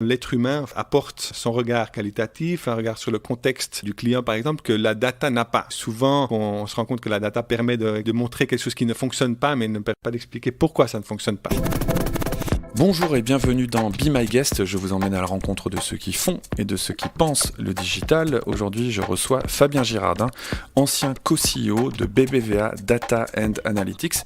L'être humain apporte son regard qualitatif, un regard sur le contexte du client par exemple, que la data n'a pas. Souvent, on se rend compte que la data permet de montrer quelque chose qui ne fonctionne pas, mais ne permet pas d'expliquer pourquoi ça ne fonctionne pas. Bonjour et bienvenue dans Be My Guest, je vous emmène à la rencontre de ceux qui font et de ceux qui pensent le digital. Aujourd'hui, je reçois Fabien Girardin, ancien co-CEO de BBVA Data and Analytics.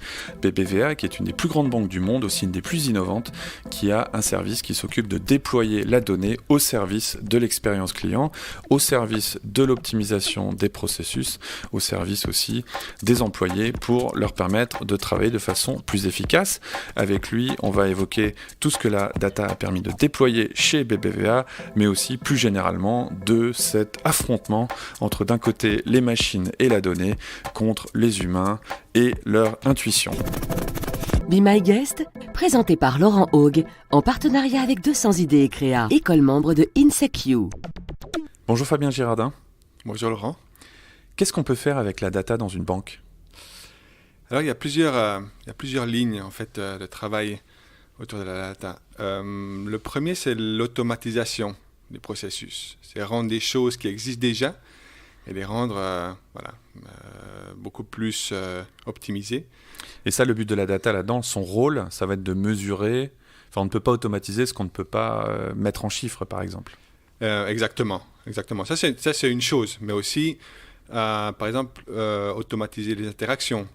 BBVA, qui est une des plus grandes banques du monde, aussi une des plus innovantes, qui a un service qui s'occupe de déployer la donnée au service de l'expérience client, au service de l'optimisation des processus, au service aussi des employés pour leur permettre de travailler de façon plus efficace. Avec lui, on va évoquer tout ce que la data a permis de déployer chez BBVA, mais aussi plus généralement de cet affrontement entre d'un côté les machines et la donnée contre les humains et leur intuition. Be My Guest, présenté par Laurent Haug, en partenariat avec 200 idées et créa, école membre de INSEQ. Bonjour Fabien Girardin. Bonjour Laurent. Qu'est-ce qu'on peut faire avec la data dans une banque ? Alors il y a plusieurs lignes en fait de travail autour de la data. Le premier, c'est l'automatisation des processus. C'est rendre des choses qui existent déjà et les rendre beaucoup plus optimisées. Et ça, le but de la data là-dedans, son rôle, ça va être de mesurer. Enfin, on ne peut pas automatiser ce qu'on ne peut pas mettre en chiffres, par exemple. Exactement. Ça, c'est une chose. Mais aussi, par exemple, automatiser les interactions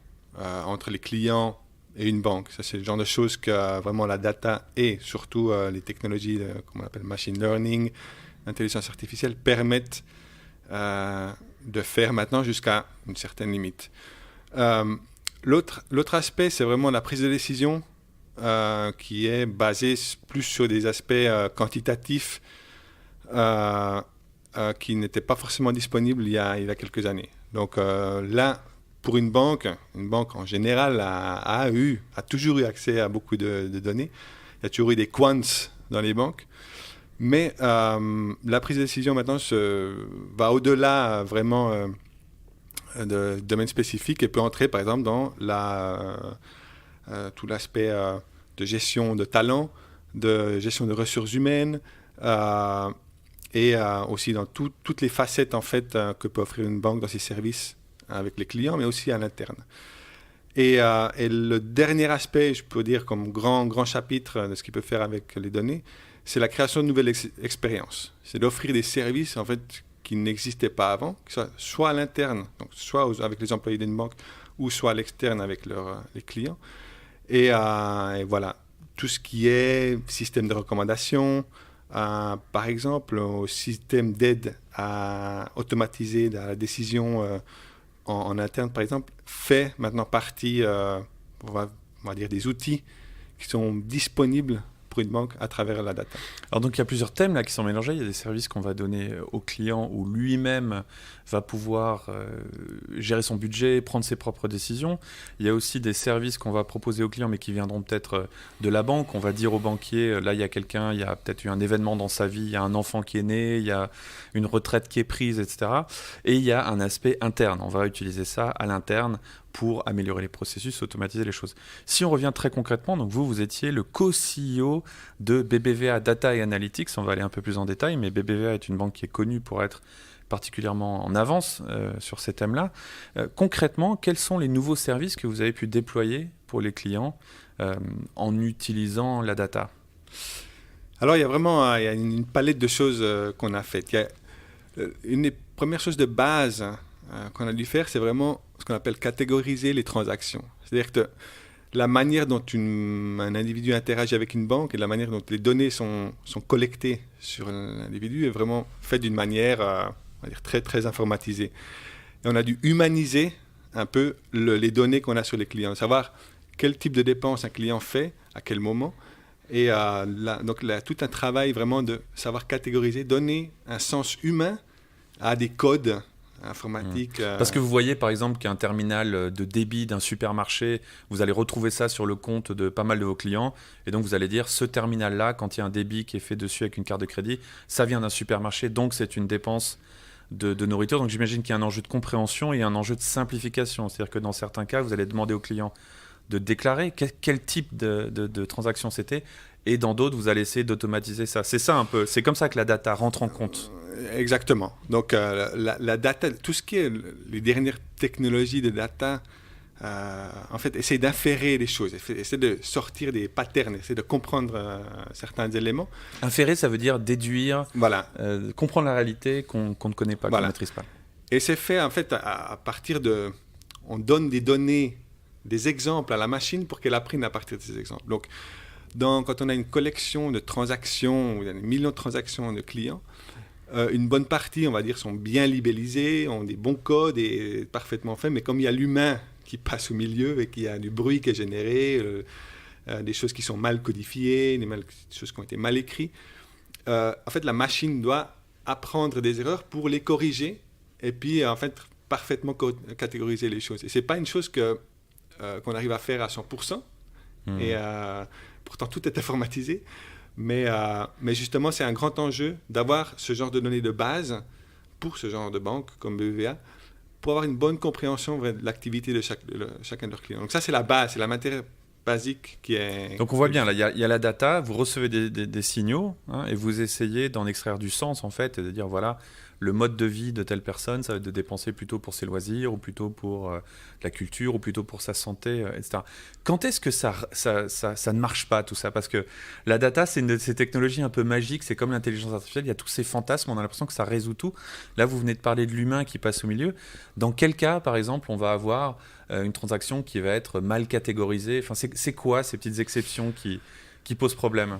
entre les clients et une banque. Ça, c'est le genre de choses que vraiment la data et surtout les technologies, comme on appelle machine learning, intelligence artificielle, permettent de faire maintenant jusqu'à une certaine limite. L'autre aspect, c'est vraiment la prise de décision qui est basée plus sur des aspects quantitatifs qui n'étaient pas forcément disponibles il y a quelques années. Donc là, pour une banque en général a toujours eu accès à beaucoup de données. Il y a toujours eu des quants dans les banques. Mais la prise de décision maintenant va au-delà vraiment de domaines spécifiques et peut entrer par exemple dans tout l'aspect de gestion de talent, de gestion de ressources humaines et aussi dans toutes les facettes en fait que peut offrir une banque dans ses services avec les clients, mais aussi à l'interne. Et le dernier aspect, je peux dire comme grand chapitre de ce qu'il peut faire avec les données, c'est la création de nouvelles expériences. C'est d'offrir des services en fait qui n'existaient pas avant, soit à l'interne, donc soit avec les employés d'une banque, ou soit à l'externe avec les clients. Et voilà, tout ce qui est système de recommandation, par exemple, au système d'aide à automatiser la décision en interne, par exemple, fait maintenant partie, on va dire, des outils qui sont disponibles pour une banque à travers la data. Alors donc il y a plusieurs thèmes là qui sont mélangés. Il y a des services qu'on va donner au client où lui-même va pouvoir gérer son budget, prendre ses propres décisions. Il y a aussi des services qu'on va proposer aux clients mais qui viendront peut-être de la banque. On va dire au banquier, là il y a quelqu'un, il y a peut-être eu un événement dans sa vie, il y a un enfant qui est né, il y a une retraite qui est prise, etc. Et il y a un aspect interne. On va utiliser ça à l'interne pour améliorer les processus, automatiser les choses. Si on revient très concrètement, donc vous étiez le co-CEO de BBVA Data et Analytics. On va aller un peu plus en détail, mais BBVA est une banque qui est connue pour être particulièrement en avance sur ces thèmes-là. Concrètement, quels sont les nouveaux services que vous avez pu déployer pour les clients en utilisant la data ? Alors, il y a une palette de choses qu'on a faites. Une des premières choses de base qu'on a dû faire, c'est vraiment ce qu'on appelle catégoriser les transactions. C'est-à-dire que la manière dont un individu interagit avec une banque et la manière dont les données sont collectées sur l'individu est vraiment faite d'une manière on va dire très, très informatisée. Et on a dû humaniser un peu les données qu'on a sur les clients, savoir quel type de dépenses un client fait, à quel moment. Et donc tout un travail vraiment de savoir catégoriser, donner un sens humain à des codes informatiques. Parce que vous voyez par exemple qu'un terminal de débit d'un supermarché, vous allez retrouver ça sur le compte de pas mal de vos clients et donc vous allez dire ce terminal-là, quand il y a un débit qui est fait dessus avec une carte de crédit, ça vient d'un supermarché, donc c'est une dépense de nourriture. Donc j'imagine qu'il y a un enjeu de compréhension et un enjeu de simplification. C'est-à-dire que dans certains cas, vous allez demander au client de déclarer quel type de transaction c'était et dans d'autres, vous allez essayer d'automatiser ça. C'est ça un peu, c'est comme ça que la data rentre en compte. Exactement. Donc, la data, tout ce qui est les dernières technologies de data, en fait, essaie d'inférer les choses, essaie de sortir des patterns, essaie de comprendre certains éléments. Inférer, ça veut dire déduire, Voilà. comprendre la réalité qu'on ne connaît pas, qu'on ne maîtrise pas. Et c'est fait, en fait, à partir de... On donne des données, des exemples à la machine pour qu'elle apprenne à partir de ces exemples. Donc, quand on a une collection de transactions, ou des millions de transactions de clients, une bonne partie, on va dire, sont bien libellisées, ont des bons codes et parfaitement faits, mais comme il y a l'humain qui passe au milieu et qu'il y a du bruit qui est généré, des choses qui sont mal codifiées, des choses qui ont été mal écrites, en fait, la machine doit apprendre des erreurs pour les corriger et puis, en fait, parfaitement catégoriser les choses. Et ce n'est pas une chose qu'on arrive à faire à 100%, et pourtant tout est informatisé. Mais justement, c'est un grand enjeu d'avoir ce genre de données de base pour ce genre de banque comme BBVA, pour avoir une bonne compréhension de l'activité de chacun de leurs clients. Donc ça, c'est la base, c'est la matière basique qui est... Donc on voit bien, là, il y a la data, vous recevez des signaux, hein, et vous essayez d'en extraire du sens, en fait, et de dire, voilà, le mode de vie de telle personne, ça va être de dépenser plutôt pour ses loisirs, ou plutôt pour la culture, ou plutôt pour sa santé, etc. Quand est-ce que ça ne marche pas, tout ça? Parce que la data, c'est une de ces technologies un peu magiques, c'est comme l'intelligence artificielle, il y a tous ces fantasmes, on a l'impression que ça résout tout. Là, vous venez de parler de l'humain qui passe au milieu. Dans quel cas, par exemple, on va avoir une transaction qui va être mal catégorisée? Enfin, c'est quoi ces petites exceptions qui posent problème?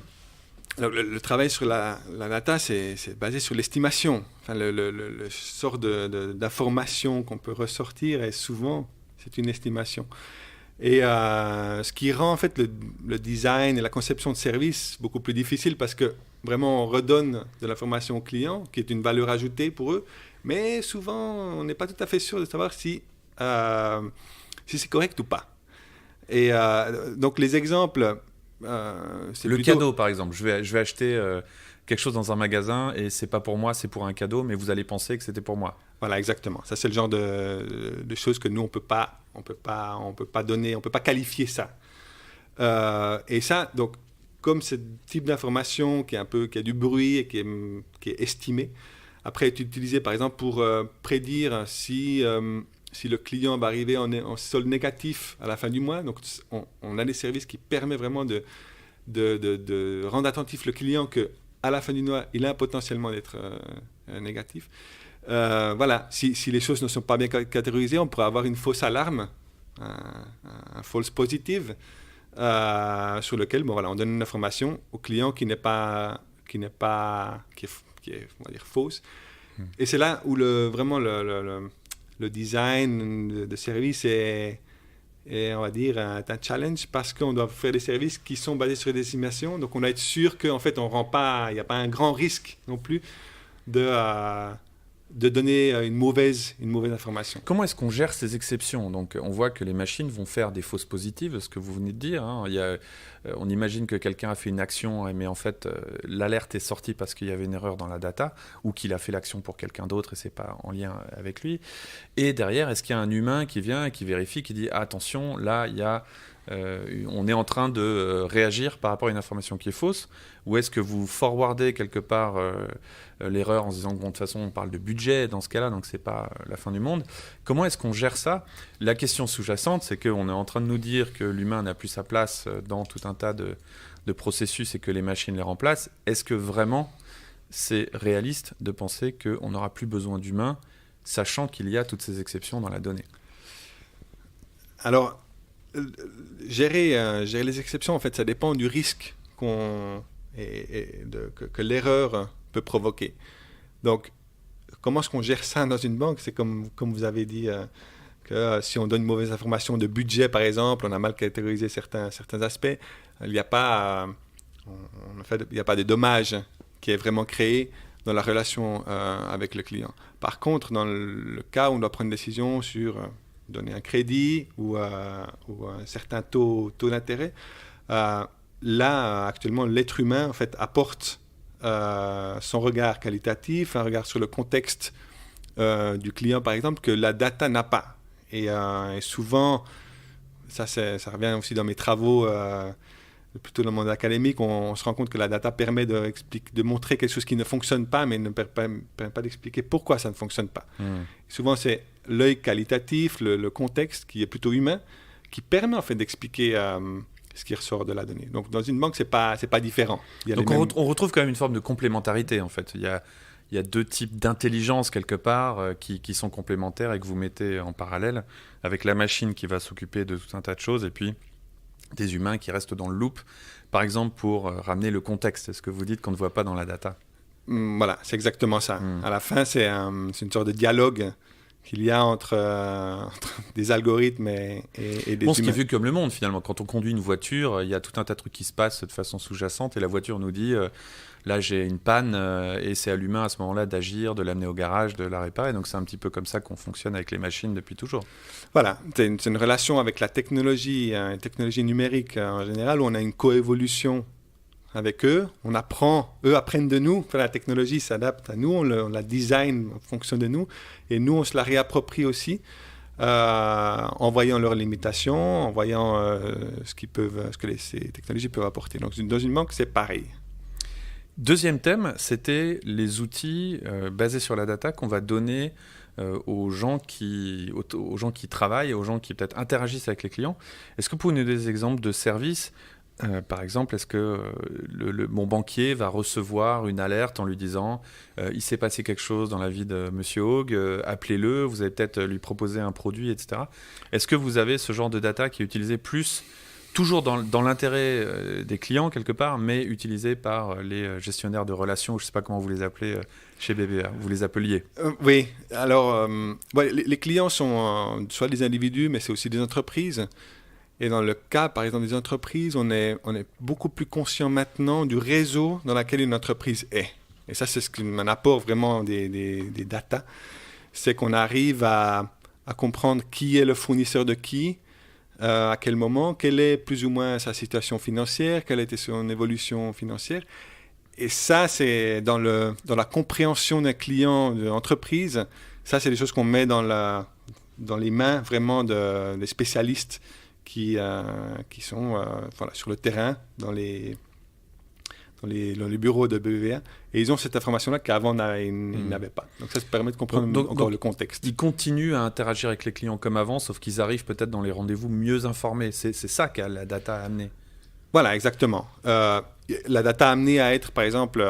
Alors, le travail sur la data, c'est basé sur l'estimation. Enfin, le sort d'information qu'on peut ressortir, et souvent, c'est une estimation. Et ce qui rend en fait le design et la conception de service beaucoup plus difficile, parce que vraiment, on redonne de l'information aux clients, qui est une valeur ajoutée pour eux, mais souvent, on n'est pas tout à fait sûr de savoir si c'est correct ou pas. Et donc, les exemples... le plutôt... cadeau, par exemple. Je vais acheter quelque chose dans un magasin et c'est pas pour moi, c'est pour un cadeau, mais vous allez penser que c'était pour moi. Voilà, exactement. Ça, c'est le genre de choses que nous, on peut pas donner, on peut pas qualifier ça. Et ça, donc, comme ce type d'information qui a du bruit et qui est estimé, après est utilisé, par exemple, pour prédire si le client va arriver en solde négatif à la fin du mois. Donc, on a des services qui permettent vraiment de rendre attentif le client qu'à la fin du mois, il a potentiellement d'être négatif. Voilà, si les choses ne sont pas bien catégorisées, on pourrait avoir une fausse alarme, un false positive, sur lequel on donne une information au client qui est, on va dire, fausse. Et c'est là où vraiment le design de service est, on va dire, un challenge, parce qu'on doit faire des services qui sont basés sur des estimations. Donc, on doit être sûr qu'en fait, il n'y a pas un grand risque non plus de donner une mauvaise information. Comment est-ce qu'on gère ces exceptions? Donc, on voit que les machines vont faire des fausses positives, ce que vous venez de dire. Hein. On imagine que quelqu'un a fait une action, mais en fait, l'alerte est sortie parce qu'il y avait une erreur dans la data, ou qu'il a fait l'action pour quelqu'un d'autre et c'est pas en lien avec lui. Et derrière, est-ce qu'il y a un humain qui vient et qui vérifie, qui dit attention, là, on est en train de réagir par rapport à une information qui est fausse, ou est-ce que vous forwardez quelque part l'erreur en se disant que de toute façon on parle de budget dans ce cas-là, donc c'est pas la fin du monde. Comment est-ce qu'on gère ça? La question sous-jacente, c'est qu'on est en train de nous dire que l'humain n'a plus sa place dans tout un tas de processus et que les machines les remplacent. Est-ce que vraiment c'est réaliste de penser qu'on n'aura plus besoin d'humains, sachant qu'il y a toutes ces exceptions dans la donnée? Alors, gérer les exceptions, en fait, ça dépend du risque que l'erreur peut provoquer. Donc, comment est-ce qu'on gère ça dans une banque? C'est comme vous avez dit, que si on donne une mauvaise information de budget, par exemple, on a mal catégorisé certains aspects, il n'y a pas de dommage qui est vraiment créé dans la relation avec le client. Par contre, dans le cas où on doit prendre une décision sur donner un crédit ou un certain taux d'intérêt, là, actuellement, l'être humain, en fait, apporte son regard qualitatif, un regard sur le contexte du client, par exemple, que la data n'a pas. Et souvent, ça revient aussi dans mes travaux, plutôt dans le monde académique, on se rend compte que la data permet de montrer quelque chose qui ne fonctionne pas, mais ne permet pas d'expliquer pourquoi ça ne fonctionne pas. Souvent, c'est l'œil qualitatif, le contexte qui est plutôt humain, qui permet en fait d'expliquer ce qui ressort de la donnée. Donc, dans une banque, c'est pas différent. Donc, on retrouve quand même une forme de complémentarité, en fait. Il y a deux types d'intelligence, quelque part, qui sont complémentaires et que vous mettez en parallèle, avec la machine qui va s'occuper de tout un tas de choses, et puis des humains qui restent dans le loop, par exemple, pour ramener le contexte. C'est ce que vous dites qu'on ne voit pas dans la data. Voilà, c'est exactement ça. À la fin, c'est une sorte de dialogue qu'il y a entre des algorithmes et des humains. Ce qui est vu comme le monde, finalement. Quand on conduit une voiture, il y a tout un tas de trucs qui se passent de façon sous-jacente et la voiture nous dit là, j'ai une panne et c'est à l'humain à ce moment-là d'agir, de l'amener au garage, de la réparer. Donc, c'est un petit peu comme ça qu'on fonctionne avec les machines depuis toujours. Voilà, c'est une relation avec la technologie, une technologie numérique en général, où on a une coévolution avec eux, eux apprennent de nous, la technologie s'adapte à nous, on la design en fonction de nous, et nous on se la réapproprie aussi, en voyant leurs limitations, en voyant ce que ces technologies peuvent apporter. Donc dans une banque, c'est pareil. Deuxième thème, c'était les outils basés sur la data qu'on va donner aux gens qui travaillent, aux gens qui peut-être interagissent avec les clients. Est-ce que vous pouvez nous donner des exemples de services ? Par exemple, est-ce que mon banquier va recevoir une alerte en lui disant il s'est passé quelque chose dans la vie de Monsieur Haug, appelez-le, vous allez peut-être lui proposer un produit, etc. Est-ce que vous avez ce genre de data qui est utilisé plus, toujours dans l'intérêt des clients quelque part, mais utilisé par les gestionnaires de relations, je ne sais pas comment vous les appelez chez BBVA, vous les appeliez? Oui, alors les clients sont soit des individus, mais c'est aussi des entreprises. Et dans le cas, par exemple, des entreprises, on est beaucoup plus conscient maintenant du réseau dans lequel une entreprise est. Et ça, c'est ce qui m'apporte vraiment des data. C'est qu'on arrive à comprendre qui est le fournisseur de qui, à quel moment, quelle est plus ou moins sa situation financière, quelle était son évolution financière. Et ça, c'est dans la compréhension d'un client d'entreprise. Ça, c'est des choses qu'on met dans les mains vraiment des spécialistes qui sont sur le terrain, dans les bureaux de BBVA. Et ils ont cette information-là qu'avant, ils n'avaient pas. Donc ça permet de comprendre encore le contexte. Ils continuent à interagir avec les clients comme avant, sauf qu'ils arrivent peut-être dans les rendez-vous mieux informés. C'est ça que la data a amené. Voilà, exactement. La data a amené à être, par exemple,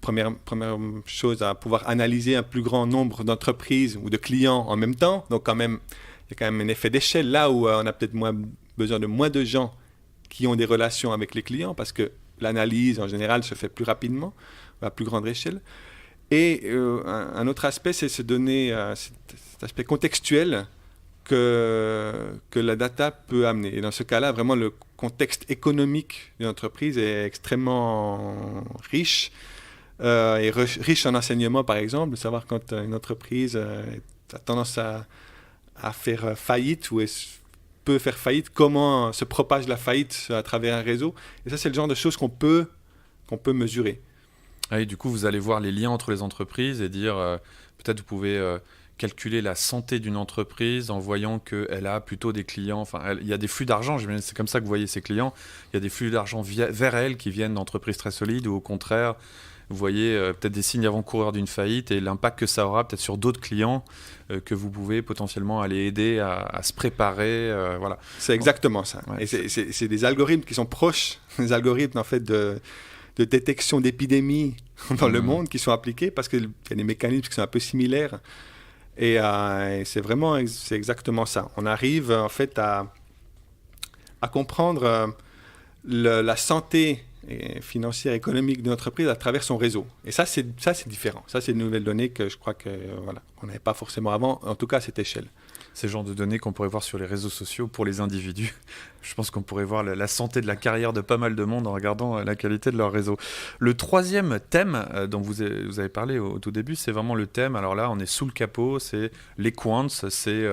première chose, à pouvoir analyser un plus grand nombre d'entreprises ou de clients en même temps. Donc quand même, il y a quand même un effet d'échelle là où on a peut-être besoin de moins de gens qui ont des relations avec les clients parce que l'analyse en général se fait plus rapidement, à plus grande échelle. Et un autre aspect, c'est se donner cet aspect contextuel que la data peut amener. Et dans ce cas-là, vraiment le contexte économique d'une entreprise est extrêmement riche, et riche en enseignements par exemple, de savoir quand une entreprise a tendance à faire faillite ou peut faire faillite, comment se propage la faillite à travers un réseau. Et ça, c'est le genre de choses qu'on peut mesurer. Ah, et du coup, vous allez voir les liens entre les entreprises et dire, peut-être vous pouvez calculer la santé d'une entreprise en voyant qu'elle a plutôt des clients. Enfin, il y a des flux d'argent, c'est comme ça que vous voyez ces clients. Il y a des flux d'argent vers elle qui viennent d'entreprises très solides ou au contraire, vous voyez peut-être des signes avant-coureurs d'une faillite et l'impact que ça aura peut-être sur d'autres clients que vous pouvez potentiellement aller aider à se préparer. Voilà. C'est exactement ça. Ouais. Et c'est des algorithmes qui sont proches, des algorithmes en fait de détection d'épidémies dans le monde qui sont appliqués parce qu'il y a des mécanismes qui sont un peu similaires. Et c'est exactement ça. On arrive en fait à comprendre la santé financière, économique d'une entreprise à travers son réseau. Et ça, c'est différent. Ça, c'est une nouvelle donnée que je crois qu'on n'avait pas forcément avant, en tout cas à cette échelle. Ces genres de données qu'on pourrait voir sur les réseaux sociaux pour les individus. Je pense qu'on pourrait voir la santé de la carrière de pas mal de monde en regardant la qualité de leur réseau. Le troisième thème dont vous avez parlé au tout début, c'est vraiment le thème, alors là on est sous le capot, c'est les quants, c'est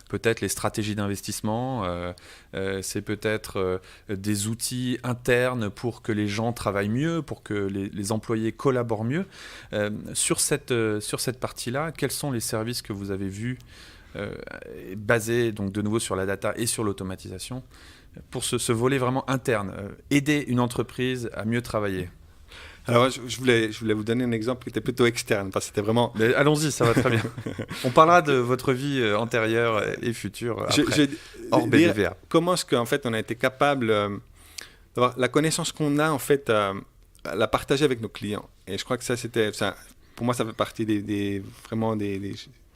peut-être les stratégies d'investissement, c'est peut-être des outils internes pour que les gens travaillent mieux, pour que les employés collaborent mieux. Sur cette partie-là, quels sont les services que vous avez vus basé donc de nouveau sur la data et sur l'automatisation, pour ce volet vraiment interne, aider une entreprise à mieux travailler? Alors, je voulais vous donner un exemple qui était plutôt externe, parce que c'était vraiment... Mais allons-y, ça va très bien. On parlera de votre vie antérieure et future après, hors BBVA. Comment est-ce qu'en fait, on a été capable d'avoir la connaissance qu'on a, en fait, à la partager avec nos clients. Et je crois que ça, pour moi, ça fait partie vraiment des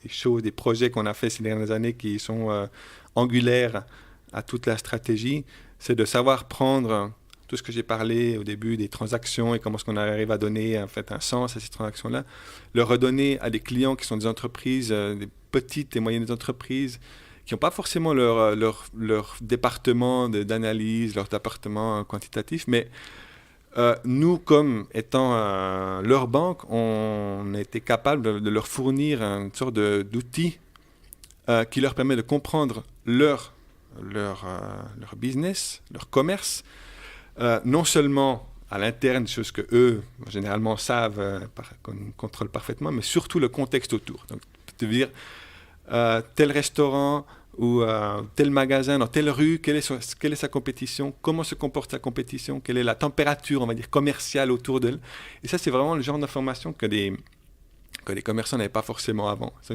choses, des projets qu'on a fait ces dernières années qui sont angulaires à toute la stratégie. C'est de savoir prendre tout ce que j'ai parlé au début des transactions et comment est-ce qu'on arrive à donner en fait un sens à ces transactions-là, le redonner à des clients qui sont des entreprises, des petites et moyennes entreprises qui n'ont pas forcément leur département d'analyse, leur département quantitatif, mais nous, comme étant leur banque, on a été capable de leur fournir une sorte d'outil qui leur permet de comprendre leur business, leur commerce, non seulement à l'interne, chose que eux généralement savent, contrôlent parfaitement, mais surtout le contexte autour. Donc, te dire tel restaurant ou tel magasin dans telle rue, quelle est sa compétition, comment se comporte sa compétition, quelle est la température, on va dire, commerciale autour d'elle. Et ça, c'est vraiment le genre d'information que les commerçants n'avaient pas forcément avant. Ça,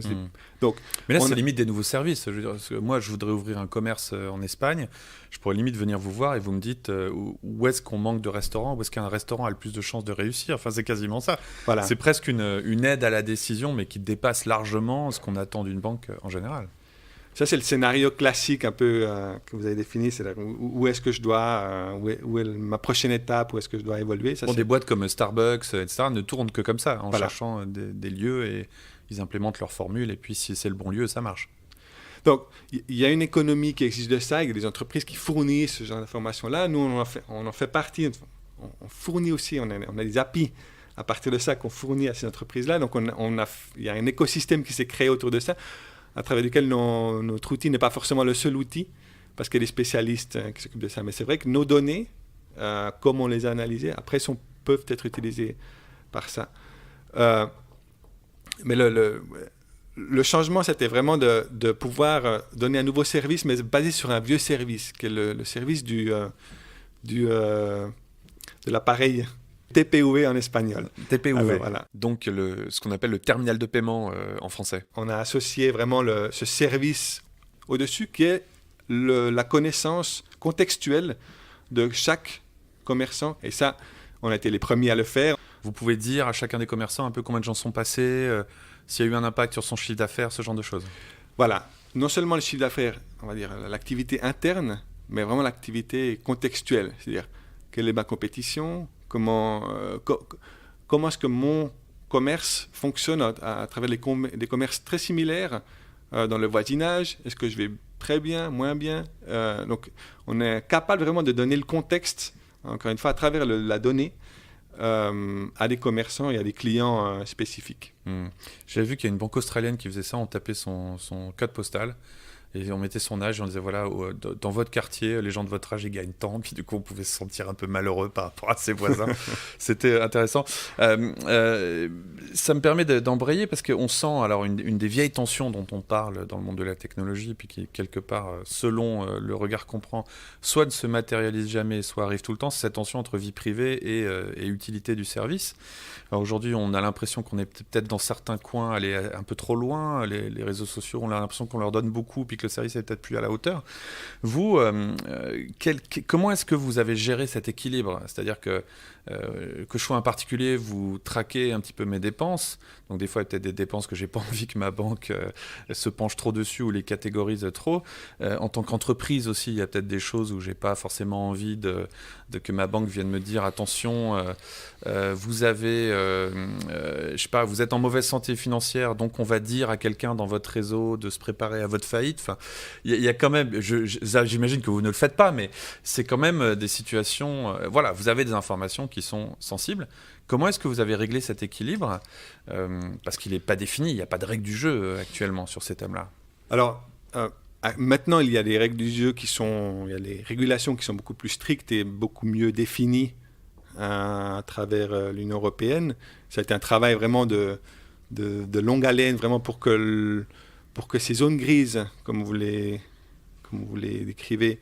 donc, mais là, c'est limite des nouveaux services. Je veux dire, parce que moi, je voudrais ouvrir un commerce en Espagne. Je pourrais limite venir vous voir et vous me dites où est-ce qu'on manque de restaurants, où est-ce qu'un restaurant a le plus de chances de réussir. Enfin, c'est quasiment ça. Voilà. C'est presque une aide à la décision, mais qui dépasse largement ce qu'on attend d'une banque en général. Ça, c'est le scénario classique un peu que vous avez défini. C'est où est-ce que je dois, où est ma prochaine étape, où est-ce que je dois évoluer. Ça, des boîtes comme Starbucks, etc., ne tournent que comme ça, en cherchant des lieux et ils implémentent leur formule. Et puis, si c'est le bon lieu, ça marche. Donc, il y a une économie qui existe de ça. Il y a des entreprises qui fournissent ce genre d'informations-là. Nous, on en fait partie. On fournit aussi, on a des API à partir de ça qu'on fournit à ces entreprises-là. Donc, il y a un écosystème qui s'est créé autour de ça, à travers lequel notre outil n'est pas forcément le seul outil, parce qu'il y a des spécialistes qui s'occupent de ça. Mais c'est vrai que nos données, comme on les a analysées, après, peuvent être utilisées par ça. Mais le changement, c'était vraiment de pouvoir donner un nouveau service, mais basé sur un vieux service, qui est le service de l'appareil TPV en espagnol. TPV, voilà. Donc ce qu'on appelle le terminal de paiement en français. On a associé vraiment ce service au-dessus qui est la connaissance contextuelle de chaque commerçant. Et ça, on a été les premiers à le faire. Vous pouvez dire à chacun des commerçants un peu combien de gens sont passés, s'il y a eu un impact sur son chiffre d'affaires, ce genre de choses. Voilà. Non seulement le chiffre d'affaires, on va dire l'activité interne, mais vraiment l'activité contextuelle. C'est-à-dire, quelle est ma compétition ? Comment est-ce que mon commerce fonctionne à travers des commerces très similaires dans le voisinage? Est-ce que je vais très bien, moins bien? Donc, on est capable vraiment de donner le contexte, encore une fois, à travers la donnée, à des commerçants et à des clients spécifiques. J'avais vu qu'il y a une banque australienne qui faisait ça, on tapait son code postal. Et on mettait son âge et on disait, voilà, dans votre quartier, les gens de votre âge, ils gagnent tant. Puis du coup, on pouvait se sentir un peu malheureux par rapport à ses voisins. C'était intéressant. Ça me permet d'embrayer parce qu'on sent alors une des vieilles tensions dont on parle dans le monde de la technologie, puis qui, quelque part, selon le regard qu'on prend, soit ne se matérialise jamais, soit arrive tout le temps, c'est cette tension entre vie privée et utilité du service. Alors aujourd'hui, on a l'impression qu'on est peut-être dans certains coins allé un peu trop loin. Les réseaux sociaux, on a l'impression qu'on leur donne beaucoup, puis que le service est peut-être plus à la hauteur. Vous, comment est-ce que vous avez géré cet équilibre ? C'est-à-dire que je sois un particulier, vous traquez un petit peu mes dépenses. Donc des fois, il y a peut-être des dépenses que j'ai pas envie que ma banque se penche trop dessus ou les catégorise trop. En tant qu'entreprise aussi, il y a peut-être des choses où j'ai pas forcément envie que ma banque vienne me dire attention, vous avez, je sais pas, vous êtes en mauvaise santé financière, donc on va dire à quelqu'un dans votre réseau de se préparer à votre faillite. Enfin, il y a quand même, j'imagine que vous ne le faites pas, mais c'est quand même des situations. Voilà, vous avez des informations qui sont sensibles. Comment est-ce que vous avez réglé cet équilibre ? Parce qu'il n'est pas défini, il n'y a pas de règles du jeu actuellement sur ces thèmes-là. Alors, maintenant, il y a des règles du jeu il y a des régulations qui sont beaucoup plus strictes et beaucoup mieux définies à travers l'Union européenne. Ça a été un travail vraiment de longue haleine, vraiment pour que ces zones grises, comme vous les décrivez,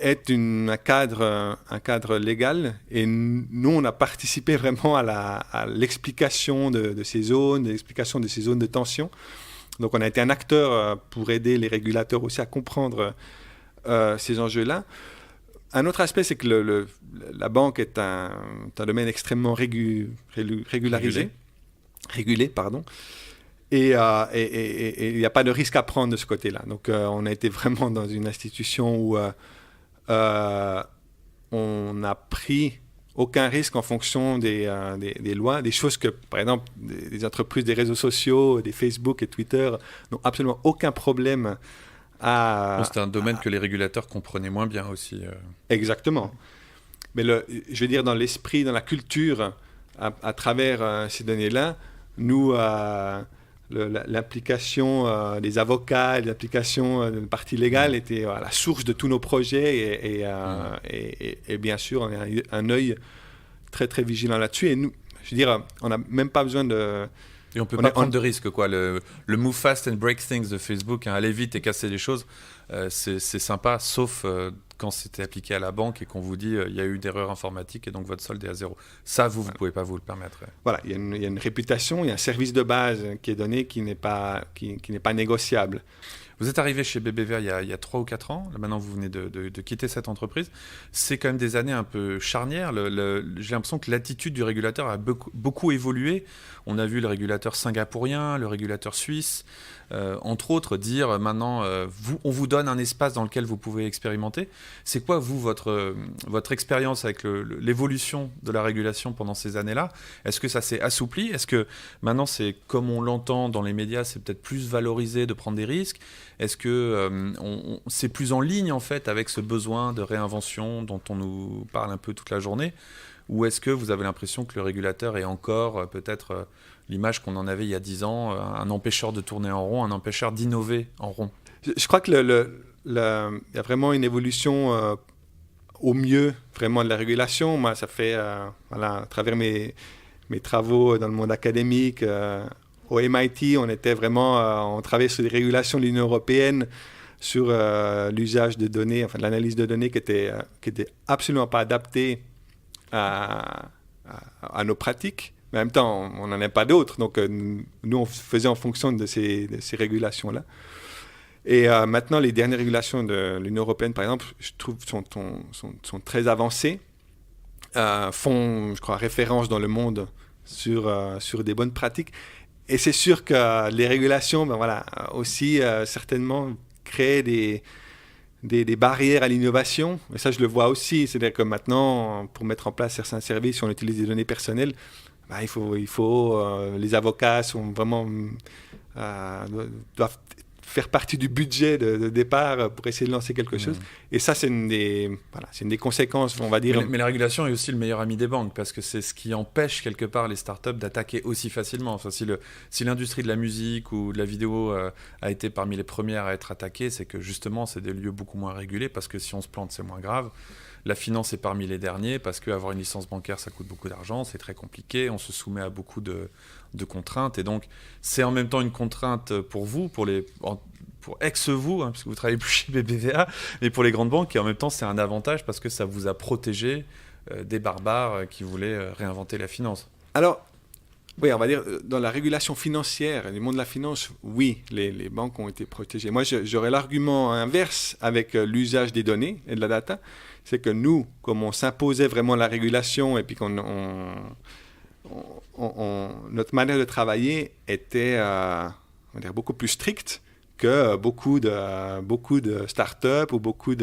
est un cadre légal. Et nous, on a participé vraiment à l'explication de ces zones, l'explication de ces zones de tension. Donc, on a été un acteur pour aider les régulateurs aussi à comprendre ces enjeux-là. Un autre aspect, c'est que la banque est un domaine extrêmement régulé. Et il n'y a pas de risque à prendre de ce côté-là. Donc, on a été vraiment dans une institution où on n'a pris aucun risque en fonction des lois, des choses que, par exemple, des entreprises, des réseaux sociaux, des Facebook et Twitter n'ont absolument aucun problème à... C'est un domaine que les régulateurs comprenaient moins bien aussi. Exactement. Mais je veux dire, dans l'esprit, dans la culture, à travers ces données-là, nous... l'implication des avocats, l'implication de la partie légale était la source de tous nos projets et bien sûr, on a un œil très très vigilant là-dessus. Et nous, je veux dire, on n'a même pas besoin de... Et on peut pas prendre de risques, quoi. Le move fast and break things de Facebook, aller vite et casser les choses, c'est sympa, sauf quand c'était appliqué à la banque et qu'on vous dit il y a eu une erreur informatique et donc votre solde est à zéro. Ça, vous ne pouvez pas vous le permettre. Voilà, il y a une réputation, il y a un service de base qui est donné qui n'est pas négociable. Vous êtes arrivé chez BBVA il y a 3 ou 4 ans. Là, maintenant, vous venez de quitter cette entreprise. C'est quand même des années un peu charnières. J'ai l'impression que l'attitude du régulateur a beaucoup évolué. On a vu le régulateur singapourien, le régulateur suisse, entre autres, dire maintenant, on vous donne un espace dans lequel vous pouvez expérimenter. C'est quoi, vous, votre expérience avec l'évolution de la régulation pendant ces années-là? Est-ce que ça s'est assoupli? Est-ce que maintenant, c'est comme on l'entend dans les médias, c'est peut-être plus valorisé de prendre des risques? Est-ce que c'est plus en ligne, en fait, avec ce besoin de réinvention dont on nous parle un peu toute la journée? Ou est-ce que vous avez l'impression que le régulateur est encore peut-être l'image qu'on en avait il y a 10 ans, un empêcheur de tourner en rond, un empêcheur d'innover en rond? Je crois qu'il y a vraiment une évolution au mieux vraiment de la régulation. Moi, ça fait, à travers mes travaux dans le monde académique, au MIT, on travaillait sur des régulations de l'Union européenne, sur l'usage de données, enfin de l'analyse de données qui était absolument pas adaptée à nos pratiques. Mais en même temps, on n'en a pas d'autres. Donc, nous, on faisait en fonction de ces régulations-là. Et maintenant, les dernières régulations de l'Union européenne, par exemple, je trouve, sont très avancées, font, je crois, référence dans le monde sur des bonnes pratiques. Et c'est sûr que les régulations, aussi certainement créent des barrières à l'innovation. Et ça, je le vois aussi. C'est-à-dire que maintenant, pour mettre en place certains services, si on utilise des données personnelles, il faut les avocats sont vraiment doivent faire partie du budget de départ pour essayer de lancer quelque chose. Et ça, c'est une des conséquences, on va dire. Mais la régulation est aussi le meilleur ami des banques, parce que c'est ce qui empêche quelque part les startups d'attaquer aussi facilement. Enfin, si l'industrie de la musique ou de la vidéo a été parmi les premières à être attaquée, c'est que justement, c'est des lieux beaucoup moins régulés, parce que si on se plante, c'est moins grave. La finance est parmi les derniers, parce qu'avoir une licence bancaire, ça coûte beaucoup d'argent, c'est très compliqué, on se soumet à beaucoup de contraintes, et donc c'est en même temps une contrainte pour vous, pour ex-vous, puisque vous travaillez plus chez BBVA, mais pour les grandes banques, et en même temps c'est un avantage parce que ça vous a protégé des barbares qui voulaient réinventer la finance. Alors, oui, on va dire, dans la régulation financière, le monde de la finance, oui, les banques ont été protégées. Moi, j'aurais l'argument inverse avec l'usage des données et de la data, c'est que nous, comme on s'imposait vraiment la régulation et puis notre manière de travailler était on va dire, beaucoup plus stricte que beaucoup de startups ou beaucoup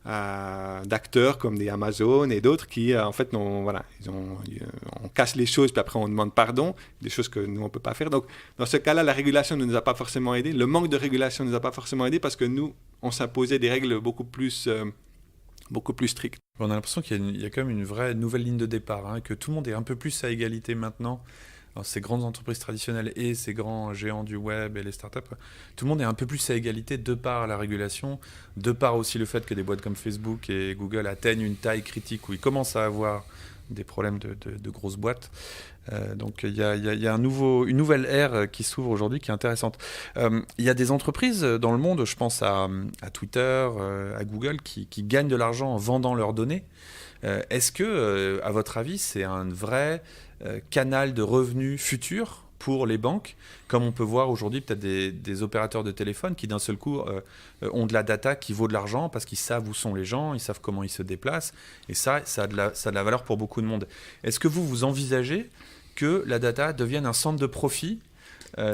d'acteurs comme des Amazon et d'autres qui, en fait, on casse les choses puis après on demande pardon, des choses que nous, on ne peut pas faire. Donc, dans ce cas-là, la régulation ne nous a pas forcément aidés. Le manque de régulation ne nous a pas forcément aidés parce que nous, on s'imposait des règles beaucoup plus strictes. On a l'impression qu'il y a quand même une vraie nouvelle ligne de départ, que tout le monde est un peu plus à égalité maintenant. Alors, ces grandes entreprises traditionnelles et ces grands géants du web et les startups, tout le monde est un peu plus à égalité de par la régulation, de par aussi le fait que des boîtes comme Facebook et Google atteignent une taille critique où ils commencent à avoir des problèmes de grosses boîtes. Donc il y a une nouvelle ère qui s'ouvre aujourd'hui qui est intéressante. Il y a des entreprises dans le monde, je pense à Twitter, à Google, qui gagnent de l'argent en vendant leurs données. Est-ce que, à votre avis, c'est un vrai canal de revenus futur pour les banques, comme on peut voir aujourd'hui peut-être des opérateurs de téléphone qui d'un seul coup ont de la data qui vaut de l'argent parce qu'ils savent où sont les gens, ils savent comment ils se déplacent, et ça a de la valeur pour beaucoup de monde. Est-ce que vous envisagez que la data devienne un centre de profit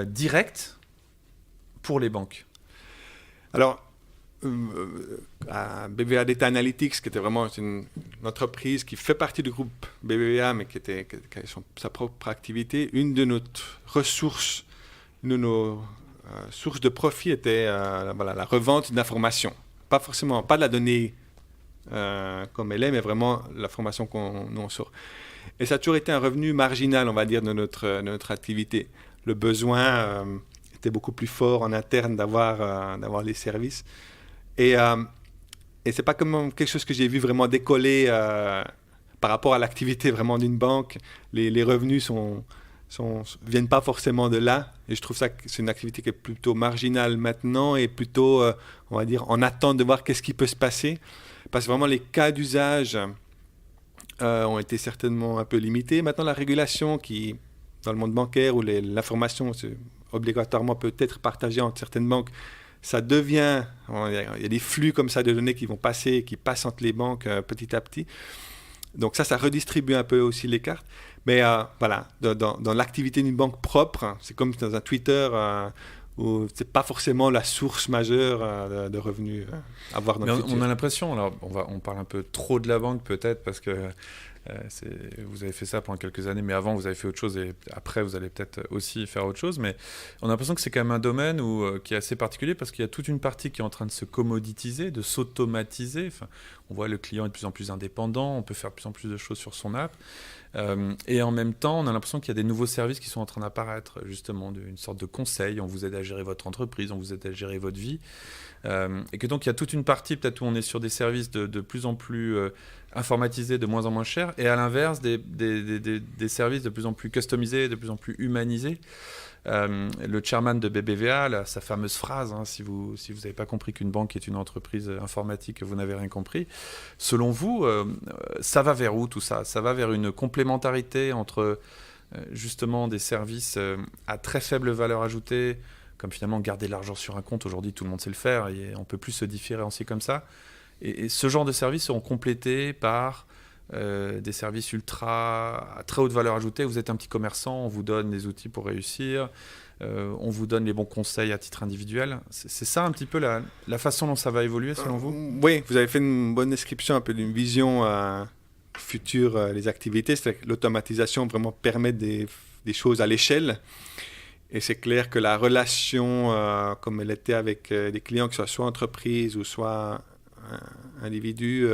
direct pour les banques? Alors, à BBVA Data Analytics, qui était vraiment une entreprise qui fait partie du groupe BBVA, mais qui a sa propre activité, une de nos ressources de profit était la revente d'informations. Pas de la donnée comme elle est, mais vraiment l'information nous on sort. Et ça a toujours été un revenu marginal, on va dire, de notre activité. Le besoin était beaucoup plus fort en interne d'avoir les services. Et c'est pas comme quelque chose que j'ai vu vraiment décoller par rapport à l'activité vraiment d'une banque. Les revenus viennent pas forcément de là. Et je trouve ça que c'est une activité qui est plutôt marginale maintenant et plutôt, on va dire, en attente de voir qu'est-ce qui peut se passer. Parce que vraiment, les cas d'usage ont été certainement un peu limités. Maintenant, la régulation qui, dans le monde bancaire, où l'information obligatoirement peut être partagée entre certaines banques, ça devient, il y a des flux comme ça de données qui passent entre les banques petit à petit. Donc ça redistribue un peu aussi les cartes. Mais voilà, dans l'activité d'une banque propre, c'est comme dans un Twitter où c'est pas forcément la source majeure de revenus à voir dans le futur. On a l'impression, alors on parle un peu trop de la banque peut-être parce que vous avez fait ça pendant quelques années, mais avant vous avez fait autre chose et après vous allez peut-être aussi faire autre chose, mais on a l'impression que c'est quand même un domaine qui est assez particulier parce qu'il y a toute une partie qui est en train de se commoditiser, de s'automatiser. Enfin, on voit le client est de plus en plus indépendant, on peut faire de plus en plus de choses sur son app. Et en même temps, on a l'impression qu'il y a des nouveaux services qui sont en train d'apparaître, justement, une sorte de conseil. On vous aide à gérer votre entreprise, on vous aide à gérer votre vie. Et que donc, il y a toute une partie, peut-être, où on est sur des services de plus en plus informatisés, de moins en moins chers. Et à l'inverse, des services de plus en plus customisés, de plus en plus humanisés. Le chairman de BBVA, sa fameuse phrase, si vous n'avez pas compris qu'une banque est une entreprise informatique, vous n'avez rien compris. Selon vous, ça va vers où tout ça? Ça va vers une complémentarité entre justement des services à très faible valeur ajoutée, comme finalement garder de l'argent sur un compte. Aujourd'hui, tout le monde sait le faire et on ne peut plus se différencier comme ça. Et ce genre de services seront complétés par des services à très haute valeur ajoutée. Vous êtes un petit commerçant, on vous donne des outils pour réussir, on vous donne les bons conseils à titre individuel. C'est ça un petit peu la façon dont ça va évoluer selon vous? Oui, vous avez fait une bonne description un peu d'une vision future des activités. C'est que l'automatisation vraiment permet des choses à l'échelle. Et c'est clair que la relation, comme elle était avec des clients, que ce soit entreprise ou soit individu,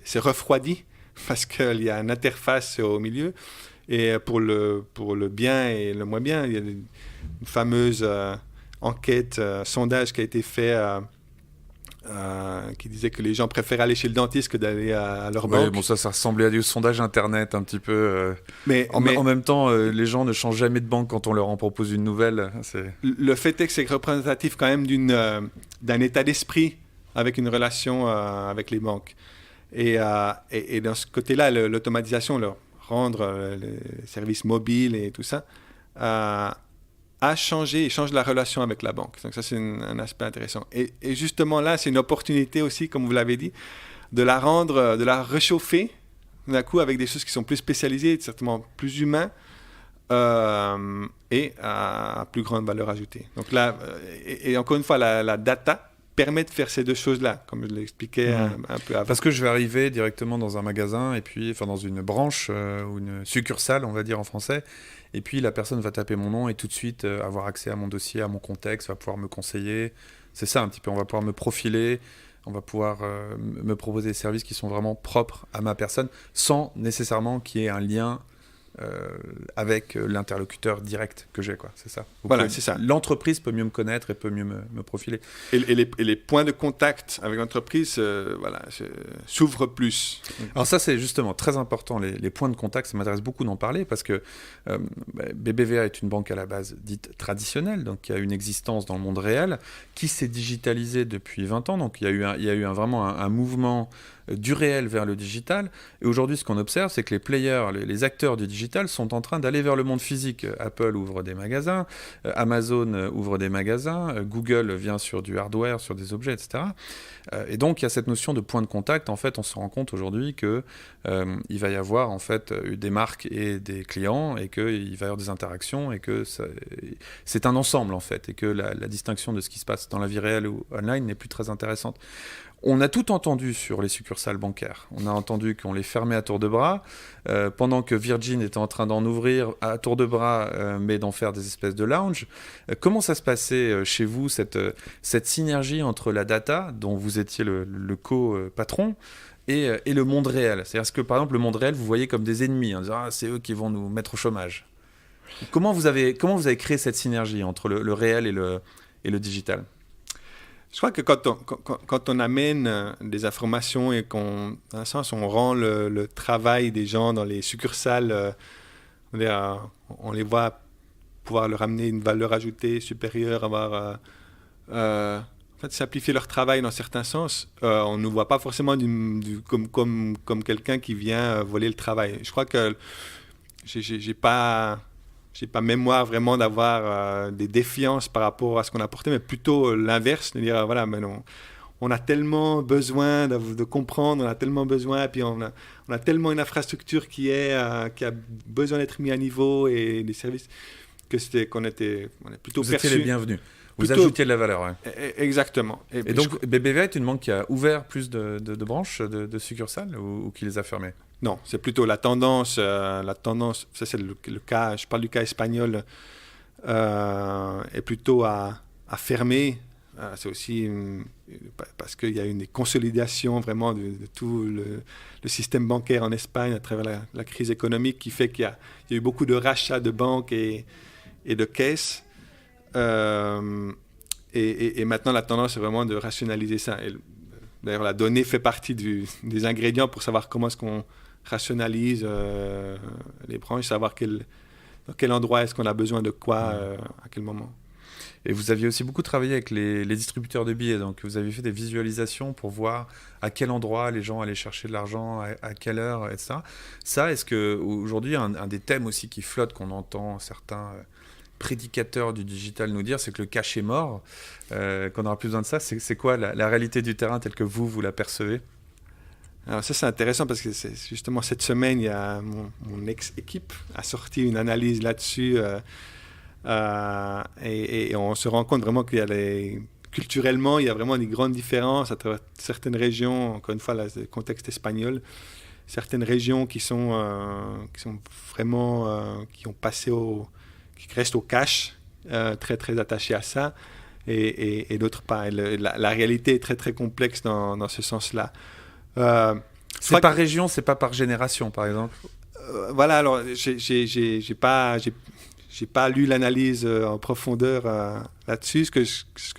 c'est refroidi. Parce qu'il y a une interface au milieu. Et pour le bien et le moins bien, il y a une fameuse enquête, sondage qui a été fait qui disait que les gens préfèrent aller chez le dentiste que d'aller à leur banque. Bon, ça ressemblait à des sondages internet un petit peu. Mais en même temps, les gens ne changent jamais de banque quand on leur en propose une nouvelle. Le fait est que c'est représentatif quand même d'un état d'esprit avec une relation avec les banques. Et dans ce côté-là, l'automatisation, rendre les services mobiles et tout ça, a changé et change la relation avec la banque. Donc ça, c'est un aspect intéressant. Et justement là, c'est une opportunité aussi, comme vous l'avez dit, de la réchauffer d'un coup avec des choses qui sont plus spécialisées, certainement plus humains et à plus grande valeur ajoutée. Donc là, et encore une fois, la data permet de faire ces deux choses-là, comme je l'expliquais un peu avant. Parce que je vais arriver directement dans un magasin, et puis, dans une branche ou une succursale, on va dire en français, et puis la personne va taper mon nom et tout de suite avoir accès à mon dossier, à mon contexte, va pouvoir me conseiller. C'est ça un petit peu, on va pouvoir me profiler, on va pouvoir me proposer des services qui sont vraiment propres à ma personne, sans nécessairement qu'il y ait un lien avec l'interlocuteur direct que j'ai, quoi. C'est ça. Voilà, c'est ça. L'entreprise peut mieux me connaître et peut mieux me profiler. Et les points de contact avec l'entreprise s'ouvrent plus. Alors ça, c'est justement très important, les points de contact. Ça m'intéresse beaucoup d'en parler parce que BBVA est une banque à la base dite traditionnelle, donc qui a une existence dans le monde réel, qui s'est digitalisée depuis 20 ans. Donc il y a eu vraiment un mouvement du réel vers le digital. Et aujourd'hui, ce qu'on observe, c'est que les players, les acteurs du digital sont en train d'aller vers le monde physique. Apple ouvre des magasins, Amazon ouvre des magasins, Google vient sur du hardware, sur des objets, etc. Et donc, il y a cette notion de point de contact. En fait, on se rend compte aujourd'hui qu'il va y avoir en fait des marques et des clients et qu'il va y avoir des interactions et que c'est un ensemble, en fait, et que la distinction de ce qui se passe dans la vie réelle ou online n'est plus très intéressante. On a tout entendu sur les succursales bancaires. On a entendu qu'on les fermait à tour de bras, pendant que Virgin était en train d'en ouvrir à tour de bras, mais d'en faire des espèces de lounge. Comment ça se passait chez vous, cette synergie entre la data, dont vous étiez le co-patron, et le monde réel? C'est-à-dire que, par exemple, le monde réel, vous voyez comme des ennemis, en disant « Ah, c'est eux qui vont nous mettre au chômage ». Comment vous avez créé cette synergie entre le réel et le digital? Je crois que quand on amène des informations et dans un sens, on rend le travail des gens dans les succursales, on les voit pouvoir leur amener une valeur ajoutée supérieure, en fait, simplifier leur travail dans certains sens. On ne nous voit pas forcément comme quelqu'un qui vient voler le travail. Je crois que j'ai pas mémoire vraiment d'avoir des défiances par rapport à ce qu'on a apporté, mais plutôt l'inverse, de dire voilà, mais on a tellement besoin de comprendre, on a tellement besoin, puis on a tellement une infrastructure qui a besoin d'être mis à niveau et des services qu'on est plutôt Vous perçus. étiez les bienvenus. Vous ajoutiez de la valeur. Ouais. Exactement. Et donc, BBVA est une banque qui a ouvert plus de branches, de succursales, ou qui les a fermées? Non, c'est plutôt la tendance, ça c'est le cas, je parle du cas espagnol, est plutôt à fermer. C'est aussi parce qu'il y a une consolidation vraiment de tout le système bancaire en Espagne à travers la crise économique qui fait qu'il y a eu beaucoup de rachats de banques et de caisses. Et maintenant, la tendance est vraiment de rationaliser ça. D'ailleurs, la donnée fait partie des ingrédients pour savoir comment est-ce qu'on rationalise les branches, savoir dans quel endroit est-ce qu'on a besoin de quoi, à quel moment. Et vous aviez aussi beaucoup travaillé avec les distributeurs de billets, donc vous avez fait des visualisations pour voir à quel endroit les gens allaient chercher de l'argent, à quelle heure, etc. Ça, est-ce qu'aujourd'hui, un des thèmes aussi qui flotte, qu'on entend certains prédicateurs du digital nous dire, c'est que le cash est mort, qu'on n'aura plus besoin de ça. C'est quoi la réalité du terrain telle que vous la percevez? Alors ça, c'est intéressant parce que c'est justement cette semaine, il y a mon ex-équipe a sorti une analyse là-dessus et on se rend compte vraiment qu'il y a culturellement, il y a vraiment des grandes différences à travers certaines régions, encore une fois, là, le contexte espagnol, certaines régions qui sont vraiment, qui qui restent au cash, très très attachées à ça, et d'autres pas. La réalité est très très complexe dans ce sens-là. C'est par région, c'est pas par génération, par exemple. Voilà, alors j'ai pas lu l'analyse en profondeur là-dessus. Ce que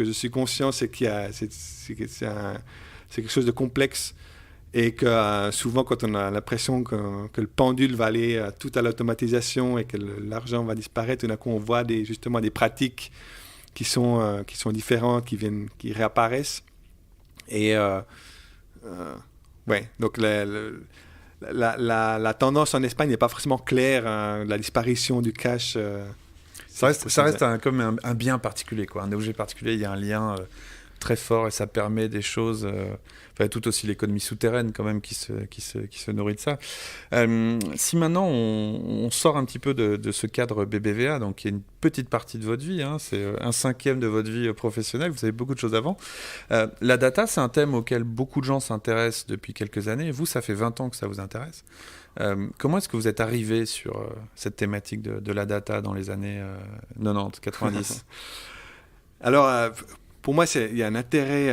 je suis conscient, c'est c'est quelque chose de complexe et que souvent, quand on a l'impression que le pendule va aller tout à l'automatisation et que l'argent va disparaître, tout d'un coup, on voit justement des pratiques qui sont différentes, qui réapparaissent. Et ouais, donc la tendance en Espagne n'est pas forcément claire, la disparition du cash. Ça reste comme un bien particulier, quoi. Un objet particulier, il y a un lien très fort et ça permet des choses, tout aussi l'économie souterraine quand même qui se nourrit de ça. Si maintenant on sort un petit peu de ce cadre BBVA, donc qui est une petite partie de votre vie, hein, c'est 1/5 de votre vie professionnelle, vous avez beaucoup de choses avant. La data, c'est un thème auquel beaucoup de gens s'intéressent depuis quelques années. Vous, ça fait 20 ans que ça vous intéresse. Comment est-ce que vous êtes arrivé sur cette thématique de la data dans les années 90, 90 Alors, pour moi, il y a un intérêt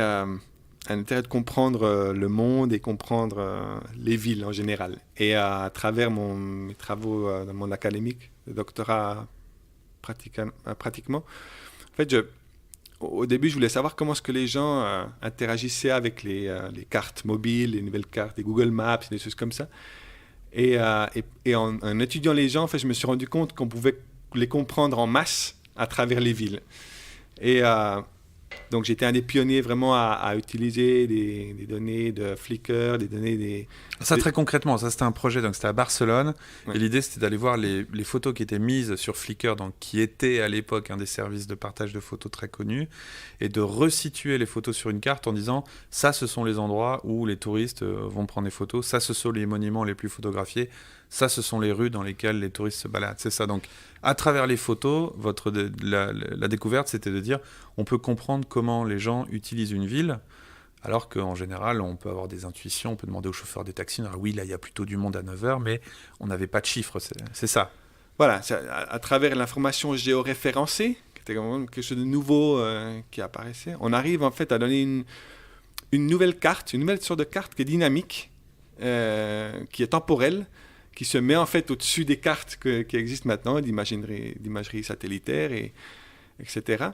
un intérêt de comprendre le monde et comprendre les villes en général. Et à travers mes travaux dans le monde académique, le doctorat pratiquement, en fait, au début, je voulais savoir comment est-ce que les gens interagissaient avec les cartes mobiles, les nouvelles cartes, les Google Maps, des choses comme ça. Et en étudiant les gens, en fait, je me suis rendu compte qu'on pouvait les comprendre en masse à travers les villes. Et donc, j'étais un des pionniers vraiment à utiliser des données de Flickr, des données Ça, très concrètement, ça, c'était un projet, donc c'était à Barcelone. Ouais. Et l'idée, c'était d'aller voir les photos qui étaient mises sur Flickr, donc qui étaient à l'époque un des services de partage de photos très connus, et de resituer les photos sur une carte en disant ça, ce sont les endroits où les touristes vont prendre des photos, ça, ce sont les monuments les plus photographiés, ça, ce sont les rues dans lesquelles les touristes se baladent. C'est ça. Donc, à travers les photos, la découverte, c'était de dire on peut comprendre comment les gens utilisent une ville. Alors qu'en général, on peut avoir des intuitions, on peut demander au chauffeur des taxis, oui, là, il y a plutôt du monde à 9h, mais on n'avait pas de chiffres, c'est ça. Voilà, à travers l'information géoréférencée, qui était quelque chose de nouveau qui apparaissait, on arrive en fait à donner une nouvelle carte, une nouvelle sorte de carte qui est dynamique, qui est temporelle, qui se met en fait au-dessus des cartes qui existent maintenant, d'imagerie satellitaire, etc.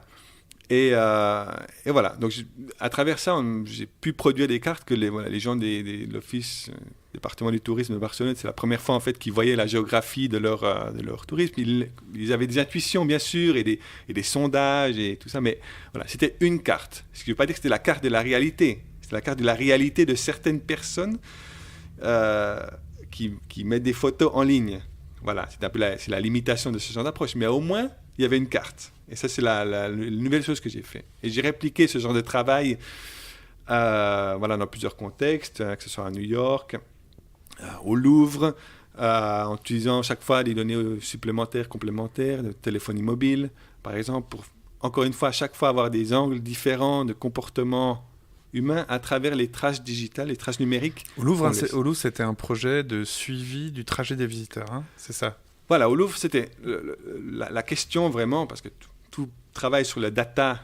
Et voilà, donc à travers ça, j'ai pu produire des cartes que les gens de l'Office département du tourisme de Barcelone, c'est la première fois en fait qu'ils voyaient la géographie de leur tourisme. Ils avaient des intuitions bien sûr et des sondages et tout ça, mais voilà, c'était une carte. Ce qui ne veut pas dire que c'était la carte de la réalité. C'était la carte de la réalité de certaines personnes qui mettent des photos en ligne. Voilà, c'est la limitation de ce genre d'approche. Mais au moins, il y avait une carte. Et ça, c'est la nouvelle chose que j'ai fait. Et j'ai répliqué ce genre de travail dans plusieurs contextes, que ce soit à New York, au Louvre, en utilisant chaque fois des données supplémentaires, complémentaires, de téléphonie mobile, par exemple, pour, encore une fois, à chaque fois avoir des angles différents de comportement humain à travers les traces digitales, les traces numériques. Au Louvre, c'était un projet de suivi du trajet des visiteurs, hein, c'est ça? Voilà, au Louvre, c'était la question vraiment, parce que tout travail sur la data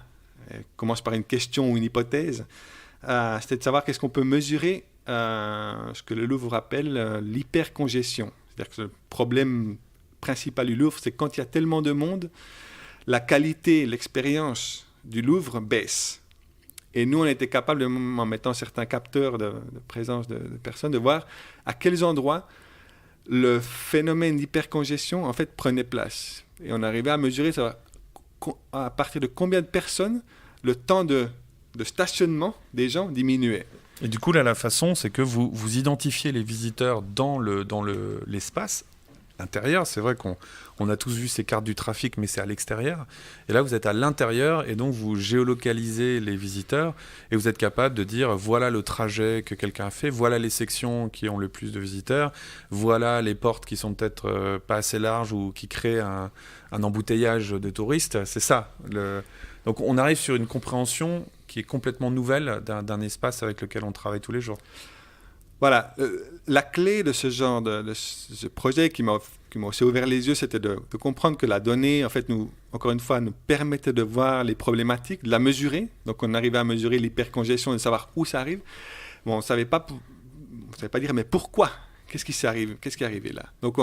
commence par une question ou une hypothèse, c'était de savoir qu'est-ce qu'on peut mesurer, ce que le Louvre appelle l'hypercongestion. C'est-à-dire que le problème principal du Louvre, c'est que quand il y a tellement de monde, la qualité, l'expérience du Louvre baisse. Et nous, on était capable, en mettant certains capteurs de présence de personnes, de voir à quels endroits le phénomène d'hypercongestion, en fait, prenait place. Et on arrivait à mesurer ça, à partir de combien de personnes le temps de stationnement des gens diminuait. Et du coup, là, la façon, c'est que vous identifiez les visiteurs dans l'espace intérieur. C'est vrai qu'on a tous vu ces cartes du trafic, mais c'est à l'extérieur. Et là, vous êtes à l'intérieur et donc vous géolocalisez les visiteurs et vous êtes capable de dire voilà le trajet que quelqu'un a fait, voilà les sections qui ont le plus de visiteurs, voilà les portes qui sont peut-être pas assez larges ou qui créent un embouteillage de touristes. C'est ça. Donc on arrive sur une compréhension qui est complètement nouvelle d'un espace avec lequel on travaille tous les jours. Voilà, la clé de ce genre de ce projet qui m'a aussi ouvert les yeux, c'était de comprendre que la donnée, en fait, encore une fois, nous permettait de voir les problématiques, de la mesurer. Donc, on arrivait à mesurer l'hypercongestion et de savoir où ça arrive. Bon, on ne savait pas dire, mais pourquoi? Qu'est-ce qui est arrivé là? Donc,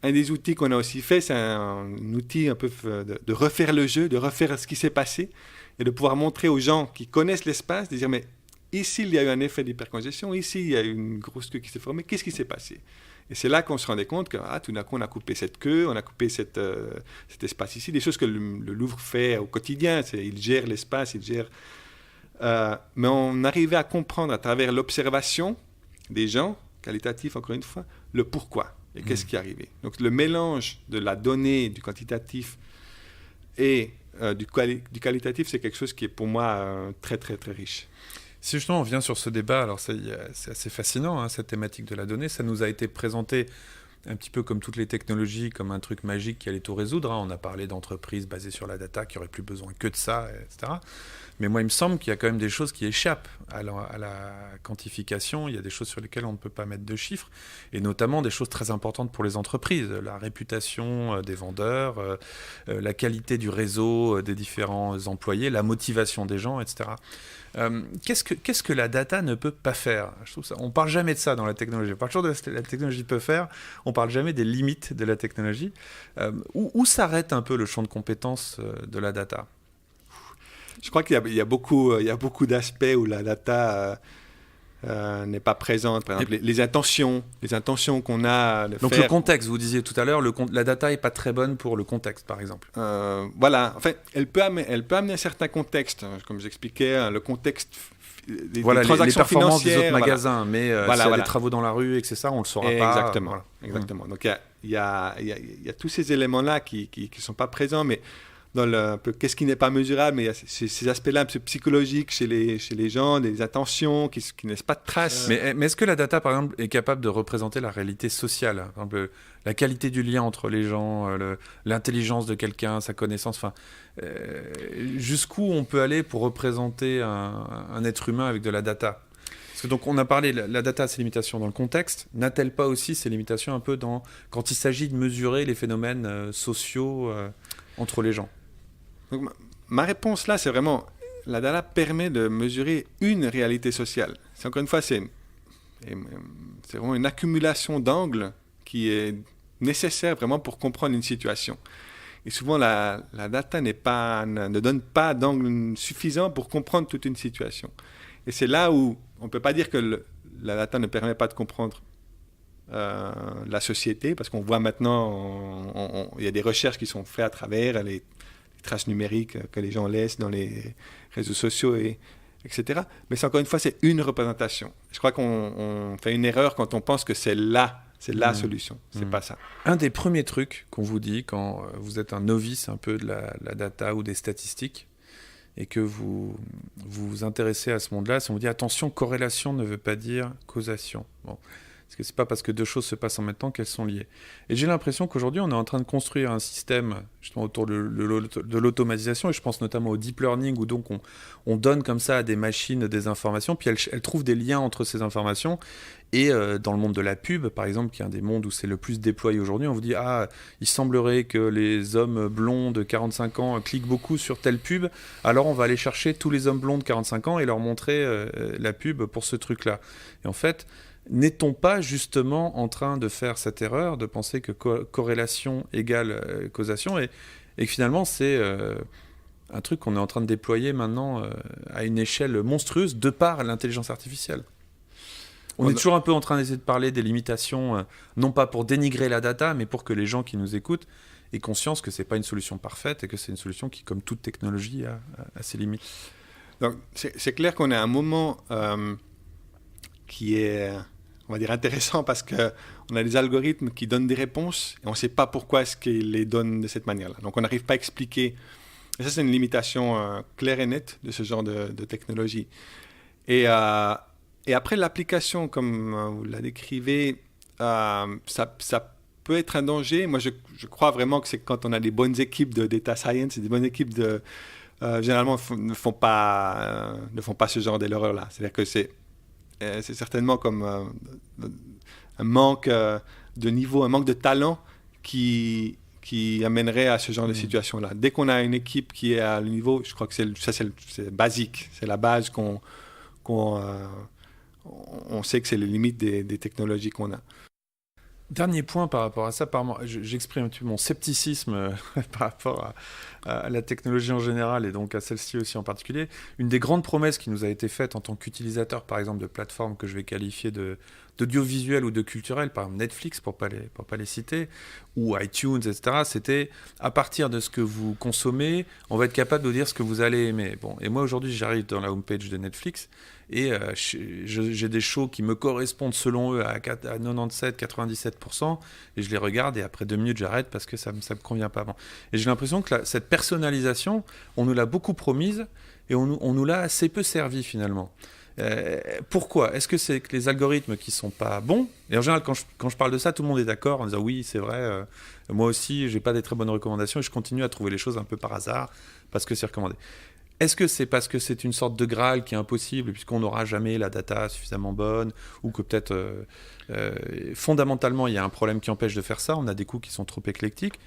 un des outils qu'on a aussi fait, c'est un outil un peu de refaire le jeu, de refaire ce qui s'est passé et de pouvoir montrer aux gens qui connaissent l'espace, de dire, mais ici, il y a eu un effet d'hypercongestion. Ici, il y a eu une grosse queue qui s'est formée. Qu'est-ce qui s'est passé? Et c'est là qu'on se rendait compte que tout d'un coup, on a coupé cette queue, on a coupé cet espace ici. Des choses que le Louvre fait au quotidien. Il gère l'espace, il gère... mais on arrivait à comprendre à travers l'observation des gens, qualitatif encore une fois, le pourquoi et qu'est-ce qui est arrivé. Donc le mélange de la donnée, du quantitatif et du qualitatif, c'est quelque chose qui est pour moi très, très, très riche. Si justement on vient sur ce débat, alors c'est assez fascinant, hein, cette thématique de la donnée, ça nous a été présenté un petit peu comme toutes les technologies, comme un truc magique qui allait tout résoudre. On a parlé d'entreprises basées sur la data qui n'auraient plus besoin que de ça, etc. Mais moi, il me semble qu'il y a quand même des choses qui échappent à la quantification. Il y a des choses sur lesquelles on ne peut pas mettre de chiffres, et notamment des choses très importantes pour les entreprises. La réputation des vendeurs, la qualité du réseau des différents employés, la motivation des gens, etc. Qu'est-ce que la data ne peut pas faire? Je trouve ça, on ne parle jamais de ça dans la technologie. On parle toujours de ce que la technologie peut faire, on ne parle jamais des limites de la technologie. Où s'arrête un peu le champ de compétences de la data? Je crois qu'il y a beaucoup d'aspects où la data n'est pas présente. Par exemple, les intentions qu'on a de Donc faire. le contexte, vous disiez tout à l'heure, la data n'est pas très bonne pour le contexte, par exemple. Voilà, en fait, elle peut amener un certain contexte. Comme j'expliquais, le contexte des transactions les performances des autres financières, magasins, mais s'il y a des travaux dans la rue et que c'est ça, on ne le saura pas. Exactement. Donc il y a tous ces éléments-là qui sont pas présents, mais dans qu'est-ce qui n'est pas mesurable, mais il y a ces aspects-là un peu psychologiques chez les gens, des intentions qui ne laissent pas de traces. Mais est-ce que la data, par exemple, est capable de représenter la réalité sociale? Par exemple, la qualité du lien entre les gens, l'intelligence de quelqu'un, sa connaissance, jusqu'où on peut aller pour représenter un être humain avec de la data? Parce que donc on a parlé, la data a ses limitations dans le contexte. N'a-t-elle pas aussi ses limitations un peu quand il s'agit de mesurer les phénomènes sociaux entre les gens? Donc, ma réponse là, c'est vraiment, la data permet de mesurer une réalité sociale. Encore une fois, c'est vraiment une accumulation d'angles qui est nécessaire vraiment pour comprendre une situation. Et souvent, la data ne donne pas d'angle suffisant pour comprendre toute une situation. Et c'est là où on ne peut pas dire que la data ne permet pas de comprendre la société, parce qu'on voit maintenant, il y a des recherches qui sont faites à travers les traces numériques que les gens laissent dans les réseaux sociaux, etc. Mais encore une fois, c'est une représentation. Je crois qu'on fait une erreur quand on pense que c'est la solution. C'est pas ça. Un des premiers trucs qu'on vous dit quand vous êtes un novice un peu de la data ou des statistiques, et que vous vous intéressez à ce monde-là, c'est on vous dit attention, corrélation ne veut pas dire causation. Bon. Parce que c'est pas parce que deux choses se passent en même temps qu'elles sont liées. Et j'ai l'impression qu'aujourd'hui, on est en train de construire un système justement autour de l'automatisation, et je pense notamment au deep learning, où donc on donne comme ça à des machines des informations, puis elles trouvent des liens entre ces informations. Et dans le monde de la pub, par exemple, qui est un des mondes où c'est le plus déployé aujourd'hui, on vous dit il semblerait que les hommes blonds de 45 ans cliquent beaucoup sur telle pub, alors on va aller chercher tous les hommes blonds de 45 ans et leur montrer la pub pour ce truc-là. Et en fait, n'est-on pas justement en train de faire cette erreur de penser que corrélation égale causation, et que finalement c'est un truc qu'on est en train de déployer maintenant à une échelle monstrueuse de par l'intelligence artificielle? On est toujours un peu en train d'essayer de parler des limitations, non pas pour dénigrer la data, mais pour que les gens qui nous écoutent aient conscience que ce n'est pas une solution parfaite et que c'est une solution qui, comme toute technologie, a ses limites. Donc, c'est clair qu'on est à un moment qui est, on va dire, intéressant, parce qu'on a des algorithmes qui donnent des réponses et on ne sait pas pourquoi est-ce qu'ils les donnent de cette manière-là. Donc, on n'arrive pas à expliquer. Et ça, c'est une limitation claire et nette de ce genre de technologie. Et après, l'application, comme vous la décrivez, ça peut être un danger. Moi, je crois vraiment que c'est quand on a des bonnes équipes de data science et des bonnes équipes généralement ne font pas ce genre d'erreur-là. C'est-à-dire que c'est certainement comme un manque de niveau, un manque de talent qui amènerait à ce genre de situation-là. Dès qu'on a une équipe qui est à le niveau, je crois que c'est basique. C'est la base on sait que c'est les limites des technologies qu'on a. Dernier point par rapport à ça, j'exprime un petit peu mon scepticisme par rapport à la technologie en général, et donc à celle-ci aussi en particulier. Une des grandes promesses qui nous a été faite en tant qu'utilisateur, par exemple, de plateformes que je vais qualifier d'audiovisuel ou de culturel, par exemple Netflix pour pas les citer, ou iTunes, etc., c'était à partir de ce que vous consommez, on va être capable de dire ce que vous allez aimer. Bon, et moi aujourd'hui j'arrive dans la homepage de Netflix et j'ai des shows qui me correspondent selon eux à 97-97%, et je les regarde et après 2 minutes j'arrête parce que ça me convient pas. Bon. Et j'ai l'impression que cette personnalisation, on nous l'a beaucoup promise et on nous l'a assez peu servi finalement. Pourquoi ? Est-ce que c'est que les algorithmes qui sont pas bons ? Et en général, quand je parle de ça, tout le monde est d'accord en disant oui, c'est vrai, moi aussi, j'ai pas des très bonnes recommandations et je continue à trouver les choses un peu par hasard parce que c'est recommandé. Est-ce que c'est parce que c'est une sorte de Graal qui est impossible puisqu'on n'aura jamais la data suffisamment bonne ou que peut-être fondamentalement il y a un problème qui empêche de faire ça, on a des coûts qui sont trop éclectiques,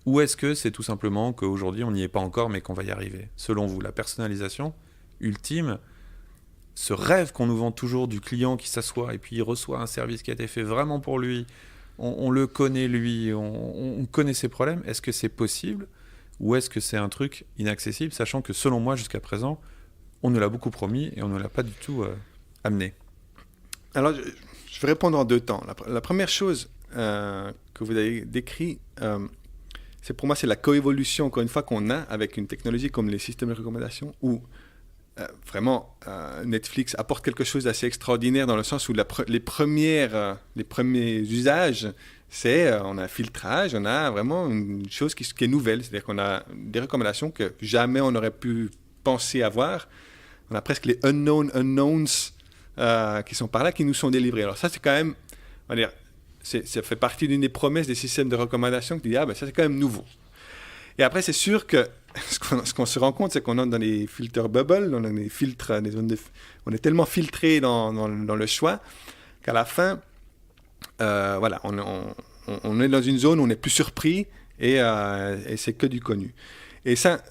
ou est-ce que c'est tout simplement qu'aujourd'hui on n'y est pas encore mais qu'on va y arriver ? Selon vous, la personnalisation ultime, ce rêve qu'on nous vend toujours du client qui s'assoit et puis il reçoit un service qui a été fait vraiment pour lui, on le connaît lui, on connaît ses problèmes, est-ce que c'est possible ? Ou est-ce que c'est un truc inaccessible, sachant que selon moi, jusqu'à présent, on nous l'a beaucoup promis et on ne l'a pas du tout amené ? Alors, je vais répondre en deux temps. La première chose que vous avez décrit, c'est pour moi, c'est la coévolution, encore une fois, qu'on a avec une technologie comme les systèmes de recommandation, où vraiment, Netflix apporte quelque chose d'assez extraordinaire dans le sens où les premiers usages, on a un filtrage, on a vraiment une chose qui est nouvelle. C'est-à-dire qu'on a des recommandations que jamais on n'aurait pu penser avoir. On a presque les unknown unknowns qui sont par là, qui nous sont délivrés. Alors ça, c'est quand même, on va dire, ça fait partie d'une des promesses des systèmes de recommandation qui dit, ça c'est quand même nouveau. Et après, c'est sûr que ce qu'on se rend compte, c'est qu'on est dans des filtres bubble, dans des filtres, on est tellement filtré dans le choix qu'à la fin, voilà, on est dans une zone où on est plus surpris et c'est que du connu. Et ça,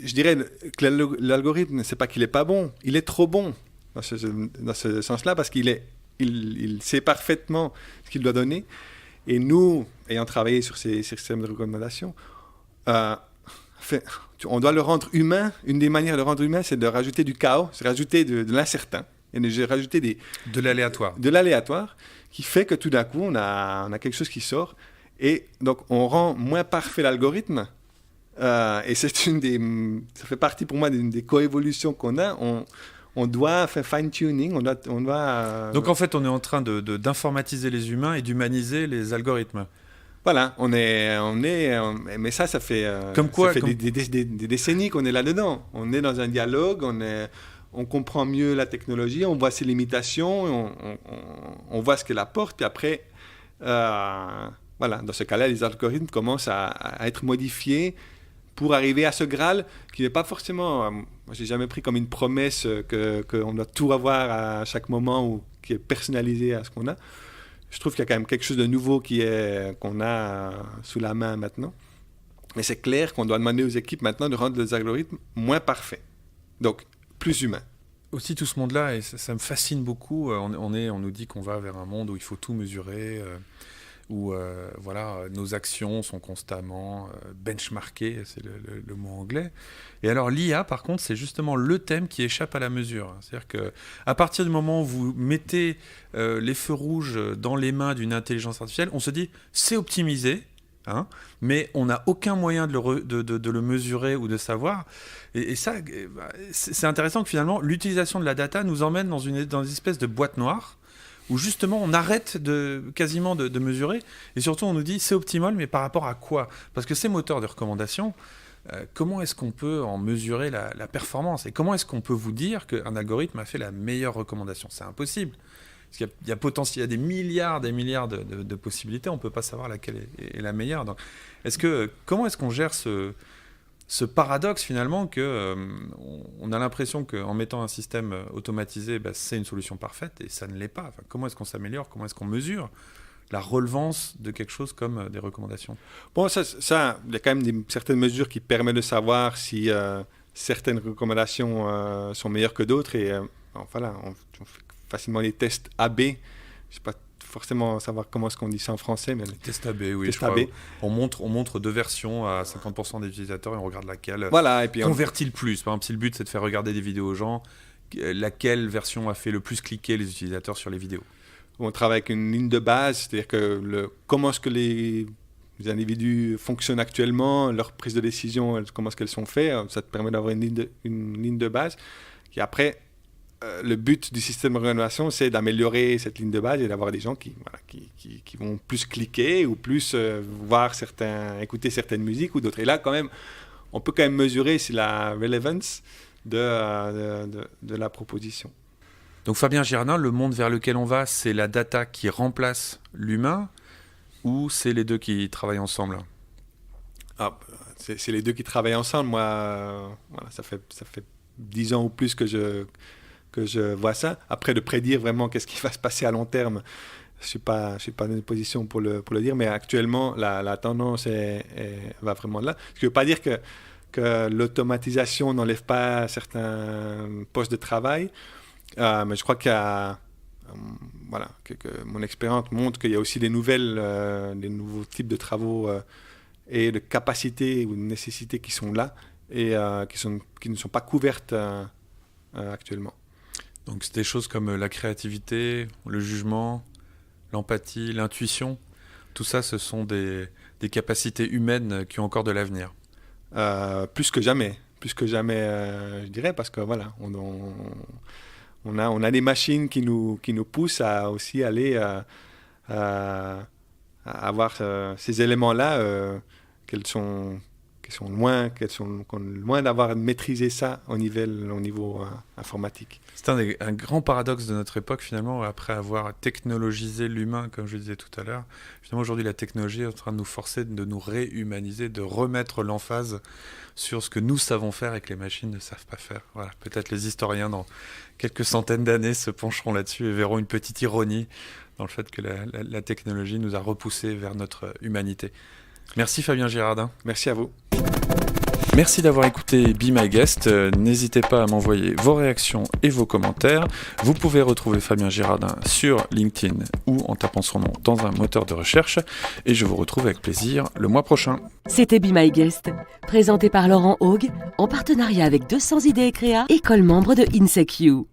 je dirais que l'algorithme, c'est pas qu'il est pas bon, il est trop bon dans ce sens-là parce qu'il sait parfaitement ce qu'il doit donner. Et nous, ayant travaillé sur ces systèmes de recommandation, on doit le rendre humain. Une des manières de le rendre humain, c'est de rajouter du chaos, c'est de rajouter de l'incertain et de rajouter de l'aléatoire. De l'aléatoire qui fait que tout d'un coup, on a quelque chose qui sort. Et donc, on rend moins parfait l'algorithme. Et ça fait partie pour moi d'une des coévolutions qu'on a. On doit faire fine-tuning. Donc, en fait, on est en train d'informatiser les humains et d'humaniser les algorithmes. Voilà, mais ça fait, des décennies qu'on est là-dedans. On est dans un dialogue, on comprend mieux la technologie, on voit ses limitations, on voit ce qu'elle apporte, puis après, voilà, dans ce cas-là, les algorithmes commencent à être modifiés pour arriver à ce Graal qui n'est pas forcément, moi j'ai jamais pris comme une promesse qu'on doit tout avoir à chaque moment ou qui est personnalisé à ce qu'on a. Je trouve qu'il y a quand même quelque chose de nouveau qu'on a sous la main maintenant. Mais c'est clair qu'on doit demander aux équipes maintenant de rendre les algorithmes moins parfaits. Donc, plus humains. Aussi, tout ce monde-là, et ça me fascine beaucoup, on nous dit qu'on va vers un monde où il faut tout mesurer, où voilà, nos actions sont constamment benchmarkées, c'est le mot anglais. Et alors l'IA, par contre, c'est justement le thème qui échappe à la mesure. C'est-à-dire qu'à partir du moment où vous mettez les feux rouges dans les mains d'une intelligence artificielle, on se dit c'est optimisé, hein, mais on n'a aucun moyen de le mesurer ou de savoir. Et ça, c'est intéressant que finalement, l'utilisation de la data nous emmène dans une espèce de boîte noire où justement on arrête quasiment de mesurer, et surtout on nous dit c'est optimal, mais par rapport à quoi ? Parce que ces moteurs de recommandation, comment est-ce qu'on peut en mesurer la performance ? Et comment est-ce qu'on peut vous dire qu'un algorithme a fait la meilleure recommandation ? C'est impossible. Parce qu'il y a des milliards de possibilités, on ne peut pas savoir laquelle est la meilleure. Donc, comment est-ce qu'on gère ce paradoxe finalement on a l'impression qu'en mettant un système automatisé, c'est une solution parfaite et ça ne l'est pas. Enfin, comment est-ce qu'on s'améliore ? Comment est-ce qu'on mesure la relevance de quelque chose comme des recommandations ? Bon, ça, il y a quand même certaines mesures qui permettent de savoir si certaines recommandations sont meilleures que d'autres. Et voilà, on fait facilement les tests AB. Je ne sais pas forcément savoir comment est-ce qu'on dit ça en français, mais test AB, oui. Test AB. On montre deux versions à 50% des utilisateurs et on regarde laquelle et puis convertit le plus. Par exemple, si le but c'est de faire regarder des vidéos aux gens, laquelle version a fait le plus cliquer les utilisateurs sur les vidéos ? On travaille avec une ligne de base, c'est-à-dire que comment est-ce que les individus fonctionnent actuellement, leur prise de décision, comment est-ce qu'elles sont faites. Ça te permet d'avoir une ligne de base. Et après, le but du système de recommandation, c'est d'améliorer cette ligne de base et d'avoir des gens qui vont plus cliquer ou plus écouter certaines musiques ou d'autres. Et là, quand même, on peut quand même mesurer la relevance de la proposition. Donc Fabien Girardin, le monde vers lequel on va, c'est la data qui remplace l'humain ou c'est les deux qui travaillent ensemble? C'est les deux qui travaillent ensemble. Moi, voilà, ça fait 10 ans ou plus que je vois ça. Après, de prédire vraiment qu'est-ce qui va se passer à long terme, je suis pas dans une position pour le dire, mais actuellement, la tendance va vraiment de là. Ce qui ne veut pas dire que l'automatisation n'enlève pas certains postes de travail, mais je crois que mon expérience montre qu'il y a aussi des nouveaux types de travaux et de capacités ou de nécessités qui sont là et qui ne sont pas couvertes actuellement. Donc c'est des choses comme la créativité, le jugement, l'empathie, l'intuition. Tout ça, ce sont des capacités humaines qui ont encore de l'avenir. Plus que jamais, je dirais, parce que voilà, on a des machines qui nous poussent à aussi aller à avoir ces éléments-là qu'elles sont loin d'avoir maîtrisé ça au niveau informatique. C'est un grand paradoxe de notre époque, finalement, après avoir technologisé l'humain, comme je disais tout à l'heure. Finalement, aujourd'hui, la technologie est en train de nous forcer de nous réhumaniser, de remettre l'emphase sur ce que nous savons faire et que les machines ne savent pas faire. Voilà. Peut-être les historiens, dans quelques centaines d'années, se pencheront là-dessus et verront une petite ironie dans le fait que la technologie nous a repoussés vers notre humanité. Merci Fabien Girardin. Merci à vous. Merci d'avoir écouté Be My Guest. N'hésitez pas à m'envoyer vos réactions et vos commentaires. Vous pouvez retrouver Fabien Girardin sur LinkedIn ou en tapant son nom dans un moteur de recherche. Et je vous retrouve avec plaisir le mois prochain. C'était Be My Guest, présenté par Laurent Haug, en partenariat avec 200 idées et créa, école membre de INSECU.